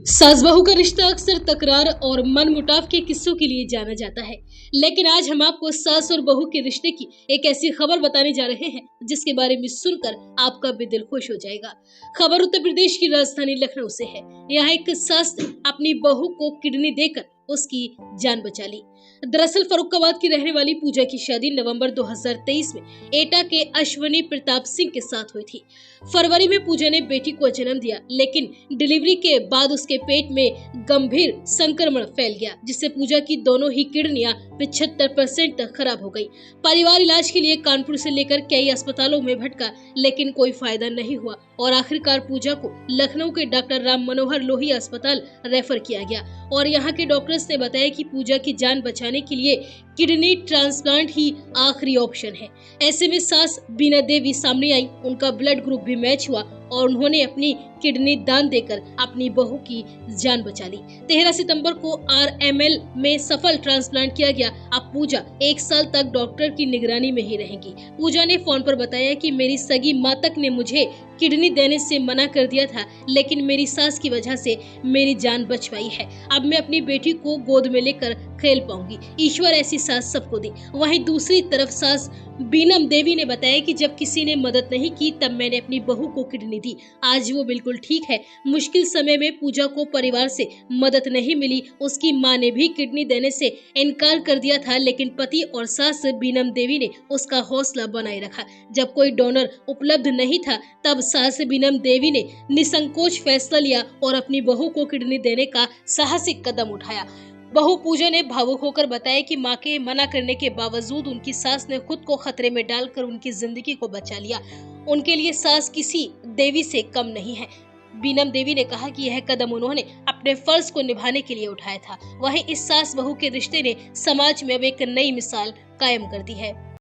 सास बहू का रिश्ता अक्सर तकरार और मनमुटाव के किस्सों के लिए जाना जाता है। लेकिन आज हम आपको सास और बहू के रिश्ते की एक ऐसी खबर बताने जा रहे हैं जिसके बारे में सुनकर आपका भी दिल खुश हो जाएगा। खबर उत्तर प्रदेश की राजधानी लखनऊ से है। यहाँ एक सास ने अपनी बहू को किडनी देकर उसकी जान बचा ली। दरअसल फरुखाबाद की रहने वाली पूजा की शादी नवंबर 2023 में एटा के अश्वनी प्रताप सिंह के साथ हुई थी। फरवरी में पूजा ने बेटी को जन्म दिया, लेकिन डिलीवरी के बाद उसके पेट में गंभीर संक्रमण फैल गया, जिससे पूजा की दोनों ही किडनियां 75% तक खराब हो गई। परिवार इलाज के लिए कानपुर से लेकर कई अस्पतालों में भटका, लेकिन कोई फायदा नहीं हुआ और आखिरकार पूजा को लखनऊ के डॉक्टर राम मनोहर लोहिया अस्पताल रेफर किया गया और यहाँ के डॉक्टर्स ने बताया कि पूजा की जान बचाने के लिए किडनी ट्रांसप्लांट ही आखिरी ऑप्शन है। ऐसे में सास बीना देवी सामने आई, उनका ब्लड ग्रुप भी मैच हुआ और उन्होंने अपनी किडनी दान देकर अपनी बहू की जान बचा ली। 13 सितंबर को RML में सफल ट्रांसप्लांट किया गया। अब पूजा 1 साल तक डॉक्टर की निगरानी में ही रहेगी। पूजा ने फोन पर बताया कि मेरी सगी माँ तक ने मुझे किडनी देने से मना कर दिया था, लेकिन मेरी सास की वजह से मेरी जान बच पाई है। अब मैं अपनी बेटी को गोद में लेकर खेल पाऊंगी। ईश्वर ऐसी सास सबको दे। वहीं दूसरी तरफ सास बीनम देवी ने बताया कि जब किसी ने मदद नहीं की तब मैंने अपनी बहू को किडनी दी। आज वो बिल्कुल ठीक है। मुश्किल समय में पूजा को परिवार से मदद नहीं मिली। उसकी मां ने भी किडनी देने से इनकार कर दिया था, लेकिन पति और सास बीनम देवी ने उसका हौसला बनाए रखा। जब कोई डोनर उपलब्ध नहीं था तब सास बीनम देवी ने निसंकोच फैसला लिया और अपनी बहू को किडनी देने का साहसिक कदम उठाया। बहू पूजा ने भावुक होकर बताया कि मां के मना करने के बावजूद उनकी सास ने खुद को खतरे में डालकर उनकी जिंदगी को बचा लिया। उनके लिए सास किसी देवी से कम नहीं है। बीनम देवी ने कहा कि यह कदम उन्होंने अपने फर्ज को निभाने के लिए उठाया था। वहीं इस सास बहू के रिश्ते ने समाज में अब एक नई मिसाल कायम कर दी है।